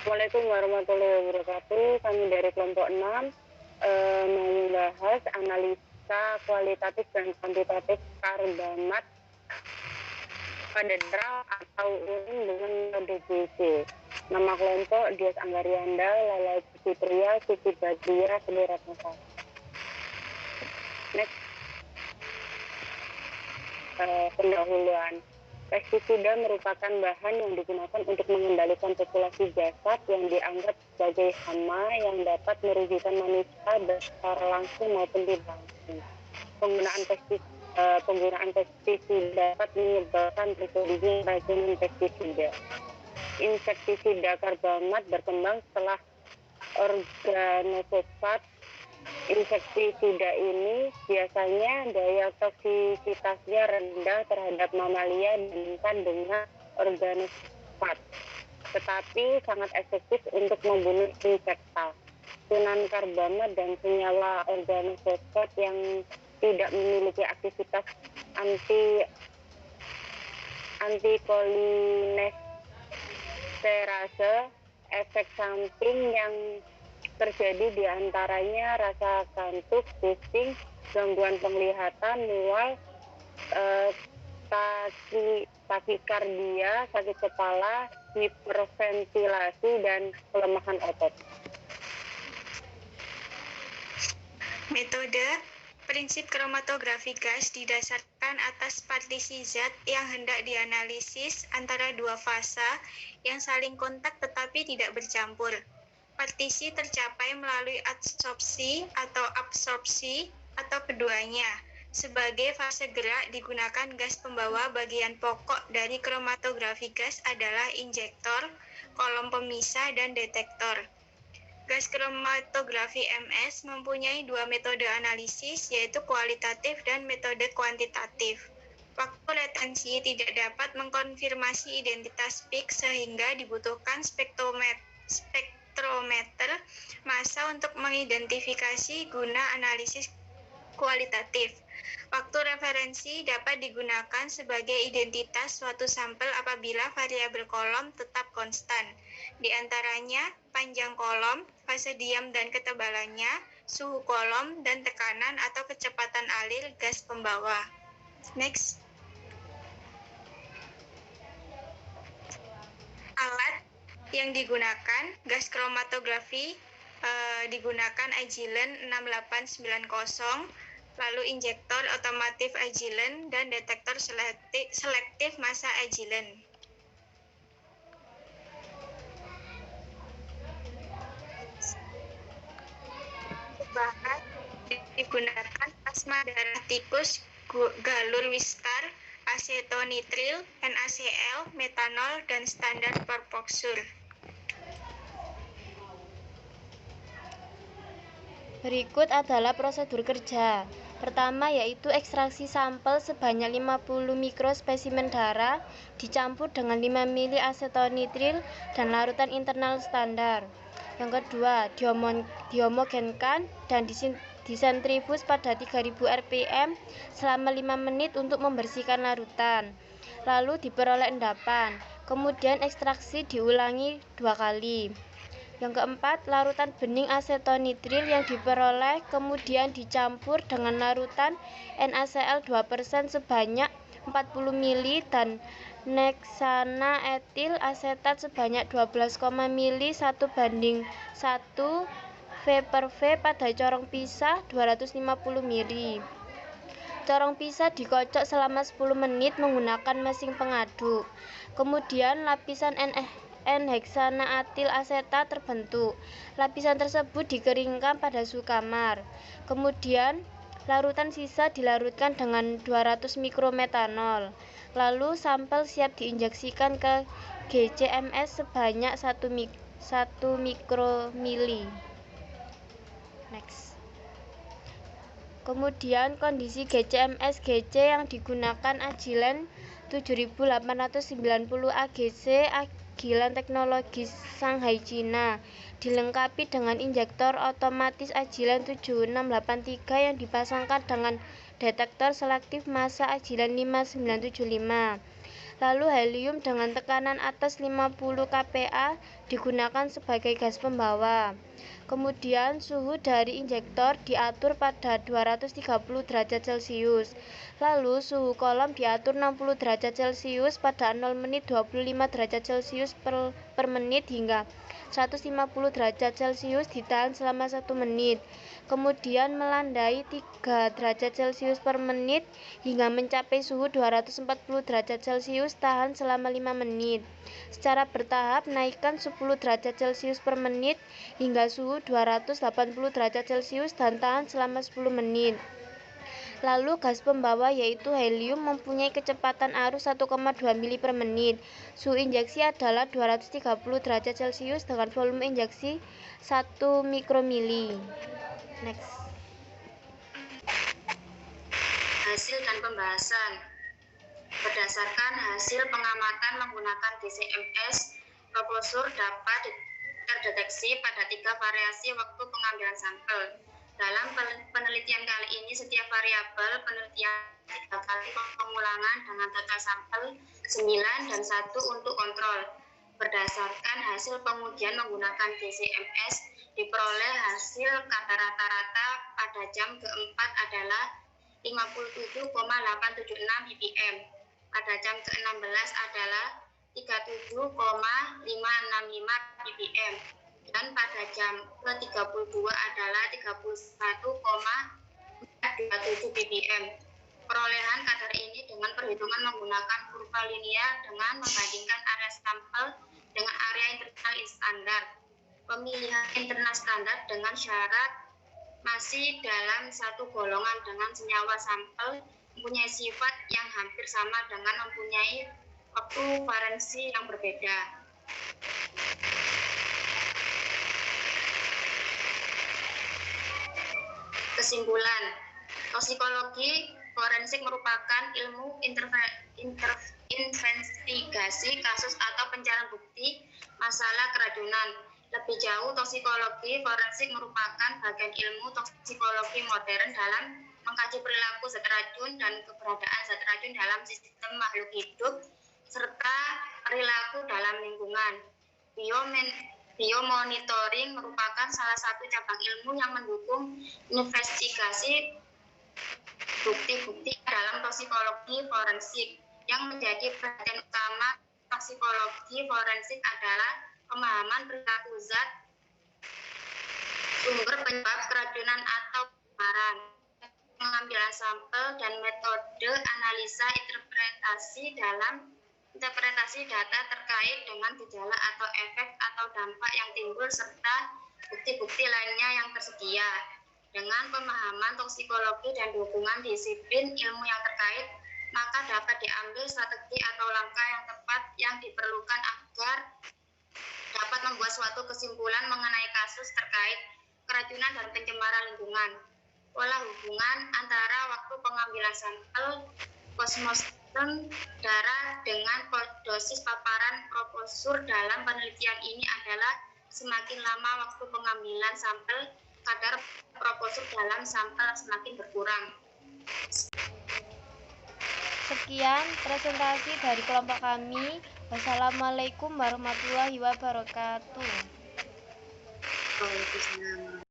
Assalamualaikum warahmatullahi wabarakatuh. Kami dari kelompok 6 membahas analisa kualitatif dan kuantitatif karbomat pada draw atau urin dengan metode GC. Nama kelompok Dias Anggarianda, Lala Fitria, Siti Badria, Ratnasari. Next. Pendahuluan. Pestisida merupakan bahan yang digunakan untuk mengendalikan populasi jasad yang dianggap sebagai hama yang dapat merugikan manusia secara langsung maupun tidak langsung. Penggunaan pestisida dapat menyebabkan terjadinya keracunan pestisida. Insektisida karbomat berkembang setelah organofosfat. Insektisida ini biasanya daya toksisitasnya rendah terhadap mamalia dibandingkan dengan organofosfat, tetapi sangat efektif untuk membunuh insekta. Tunan karbomat dan senyawa organofosfat yang tidak memiliki aktivitas antikolinesterase, efek samping yang terjadi di antaranya rasa kantuk, pusing, gangguan penglihatan, mual, takikardia, sakit kepala, hiperventilasi, dan kelemahan otot. Metode prinsip kromatografi gas didasarkan atas partisi zat yang hendak dianalisis antara dua fasa yang saling kontak tetapi tidak bercampur. Partisi tercapai melalui adsorpsi atau absorpsi atau keduanya. Sebagai fase gerak digunakan gas pembawa. Bagian pokok dari kromatografi gas adalah injektor, kolom pemisah, dan detektor. Gas kromatografi MS mempunyai dua metode analisis, yaitu kualitatif dan metode kuantitatif. Waktu retensi tidak dapat mengkonfirmasi identitas peak sehingga dibutuhkan spektrometer massa untuk mengidentifikasi guna analisis kualitatif. Waktu referensi dapat digunakan sebagai identitas suatu sampel apabila variabel kolom tetap konstan. Di antaranya panjang kolom, fase diam dan ketebalannya, suhu kolom, dan tekanan atau kecepatan alir gas pembawa. Next. Alat yang digunakan gas kromatografi digunakan Agilent 6890, lalu injektor otomatis Agilent dan detektor selektif massa Agilent. Bahan digunakan plasma darah tikus, galur Wistar, asetonitril, NaCl, metanol, dan standar Propoxur. Berikut adalah prosedur kerja. Pertama yaitu ekstraksi sampel sebanyak 50 mikrospesimen darah dicampur dengan 5 ml asetonitril dan larutan internal standar. Yang kedua, dihomogenkan dan disentrifus pada 3000 rpm selama 5 menit untuk membersihkan larutan. Lalu diperoleh endapan. Kemudian ekstraksi diulangi 2 kali. Yang keempat, larutan bening asetonitril yang diperoleh kemudian dicampur dengan larutan NaCl 2% sebanyak 40 ml dan neksana etil asetat sebanyak 12, ml 1:1 V/V pada corong pisah 250 ml. Corong pisah dikocok selama 10 menit menggunakan mesin pengaduk. Kemudian lapisan N-heksana atil asetat terbentuk. Lapisan tersebut dikeringkan pada suhu kamar. Kemudian larutan sisa dilarutkan dengan 200 mikrometanol. Lalu sampel siap diinjeksikan ke GCMS sebanyak 1 mikromili. Next. Kemudian kondisi GCMS-GC yang digunakan Agilent 7890 AGC Agilent teknologi Shanghai Cina, dilengkapi dengan injektor otomatis Agilent 7683 yang dipasangkan dengan detektor selektif massa Agilent 5975. Lalu helium dengan tekanan atas 50 kPa digunakan sebagai gas pembawa. Kemudian suhu dari injektor diatur pada 230 derajat Celcius. Lalu suhu kolom diatur 60 derajat Celcius pada 0 menit 25 derajat Celcius per menit hingga 150 derajat Celcius ditahan selama 1 menit. Kemudian melandai 3 derajat Celcius per menit hingga mencapai suhu 240 derajat Celcius, tahan selama 5 menit. Secara bertahap naikkan 10 derajat Celcius per menit hingga suhu 280 derajat Celcius dan tahan selama 10 menit. Lalu gas pembawa yaitu helium mempunyai kecepatan arus 1,2 mili per menit. Suhu injeksi adalah 230 derajat Celcius dengan volume injeksi 1 mikromili. Next. Hasil dan pembahasan. Berdasarkan hasil pengamatan menggunakan DCMS, proposur dapat terdeteksi pada 3 variasi waktu pengambilan sampel. Dalam penelitian kali ini, setiap variabel penelitian 3 kali pengulangan dengan total sampel 9 dan 1 untuk kontrol. Berdasarkan hasil pengujian menggunakan DCMS, diperoleh hasil kata rata-rata pada jam keempat adalah 57,876 ppm. Pada jam ke-16 adalah 37,565 ppm. Dan pada jam ke-32 adalah 31,427 ppm. Perolehan kadar ini dengan perhitungan menggunakan kurva linear dengan membandingkan area sampel dengan area internal standar. Pemilihan internal standar dengan syarat masih dalam satu golongan dengan senyawa sampel mempunyai sifat yang hampir sama dengan mempunyai waktu valensi yang berbeda. Kesimpulan, toksikologi forensik merupakan ilmu investigasi kasus atau pencarian bukti masalah keracunan. Lebih jauh, toksikologi forensik merupakan bagian ilmu toksikologi modern dalam mengkaji perilaku zat racun dan keberadaan zat racun dalam sistem makhluk hidup serta perilaku dalam lingkungan. Biomonitoring merupakan salah satu cabang ilmu yang mendukung investigasi bukti-bukti dalam toksikologi forensik. Yang menjadi perhatian utama toksikologi forensik adalah pemahaman perilaku zat, sumber penyebab keracunan atau pencemaran, pengambilan sampel, dan metode analisa interpretasi data terkait dengan gejala atau efek atau dampak yang timbul serta bukti-bukti lainnya yang tersedia. Dengan pemahaman toksikologi dan dukungan disiplin ilmu yang terkait, maka dapat diambil strategi atau langkah yang tepat yang diperlukan agar dapat membuat suatu kesimpulan mengenai kasus terkait keracunan dan pencemaran lingkungan. Pola hubungan antara waktu pengambilan sampel postmortem darah dengan dosis paparan proposur dalam penelitian ini adalah semakin lama waktu pengambilan sampel, kadar proposur dalam sampel semakin berkurang. Sekian presentasi dari kelompok kami. Wassalamualaikum warahmatullahi wabarakatuh. Waalaikumsalam.